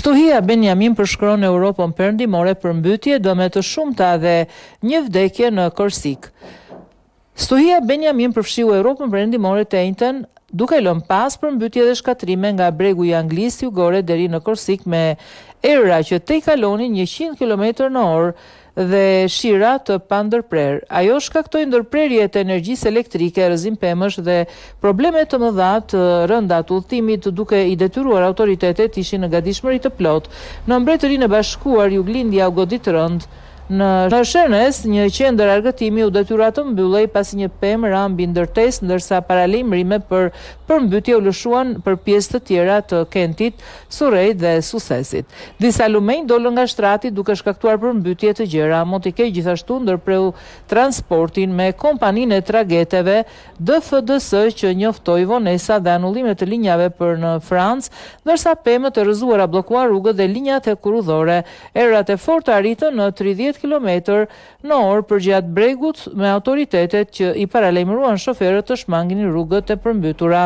Stuhia Benjamin përshkron Europën perëndimore përmbytje dëme të shumta dhe një vdekje në Korsik. Stuhia Benjamin përfshiu Europën perëndimore të njëjtën, duke lënë pas përmbytje dhe shkatrime nga bregu i Anglisë jugore deri në Korsik me era që te i kalonin 100 km/h dhe shira të pandërprer. Ajo shkaktoi ndërprerje të energjisë elektrike, rrëzim pemësh dhe probleme të mëdha të rënda të udhëtimit, duke i detyruar autoritetet ishin në gatishmëri të plotë. Në Mbretërinë e Bashkuar, juglindja u godit rënd. Në Shernes, një qendër argëtimi u detyra të mbyllej pasi një pemë ra mbi ndërtesë, ndërsa paralajmërime për përmbytje u lëshuan për pjesë të tjera të Kentit, Surreyt dhe Sussesit. Disa lumenj dolën nga shtrati duke shkaktuar përmbytje të gjera. Motikej gjithashtu ndërpreu transportin me kompaninë e tragjeteve DFDS që njoftoi vonesa dhe anullime të linjave për në Francë, ndërsa pemët e rrëzuara bllokuan rrugët dhe linjat e kurudhore. Erat e forta arritën në 30 km/h përgjatë bregut, me autoritetet që i paralajmëruan shoferët të shmanginin rrugët e përmbytura.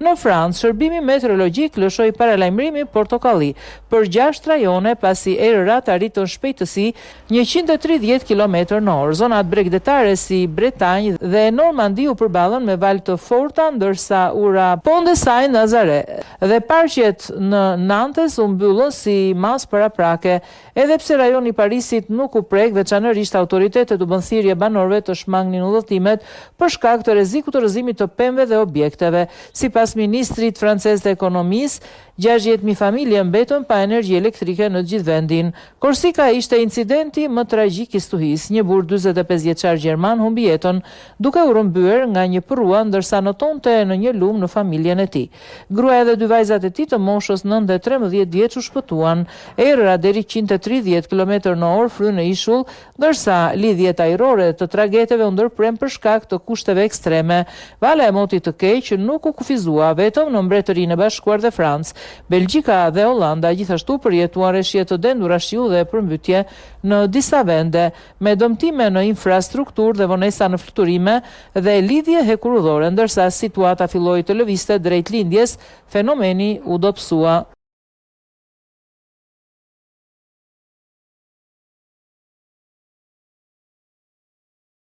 Në Francë, shërbimi meteorologjik lëshoi paralajmërimi portokalli për 6 rajone pasi erat arritën shpejtësi 130 km/h. Zonat bregdetare si Bretanjë dhe Normandi u përballën me valë të forta, ndërsa ura Pont de Saint-Nazaire dhe parqet në Nantes u mbyllën si mas paraprake, edhe pse rajoni i Parisit nuk u prek, veçanërisht autoritetet u bën thirrje banorëve të shmangnin udhëtimet për shkak të rrezikut të rrëzimit të pemëve dhe objekteve. Sipas ministrit francez të ekonomisë, 60.000 familje mbetën pa energji elektrike në gjithë vendin. Korsika ishte incidenti më tragjik i stuhisë. Një burr 45 vjeçar gjerman humbi jetën duke u rrëmbyer nga një përrua ndërsa notonte në një lumë në familjen e tij. Gruaja dhe 2 vajzat e tij të moshës 9 dhe 13 vjeç u shpëtuan. Erëra deri 130 km/h fryn në ishull, ndërsa lidhjet ajrore të tragjeteve u ndërprem për shkak të kushteve ekstreme. Vala e motit të keq nuk u kufizua vetëm në Mbretërinë e Bashkuar dhe Francë. Belgjika dhe Holanda gjithashtu përjetuan rreshje të dendura shiu dhe përmbytje në disa vende, me dëmtime në infrastrukturë dhe vonesa në fluturime dhe lidhje hekurudhore, ndërsa situata filloi të lëvizte drejt lindjes, fenomeni u dobësua.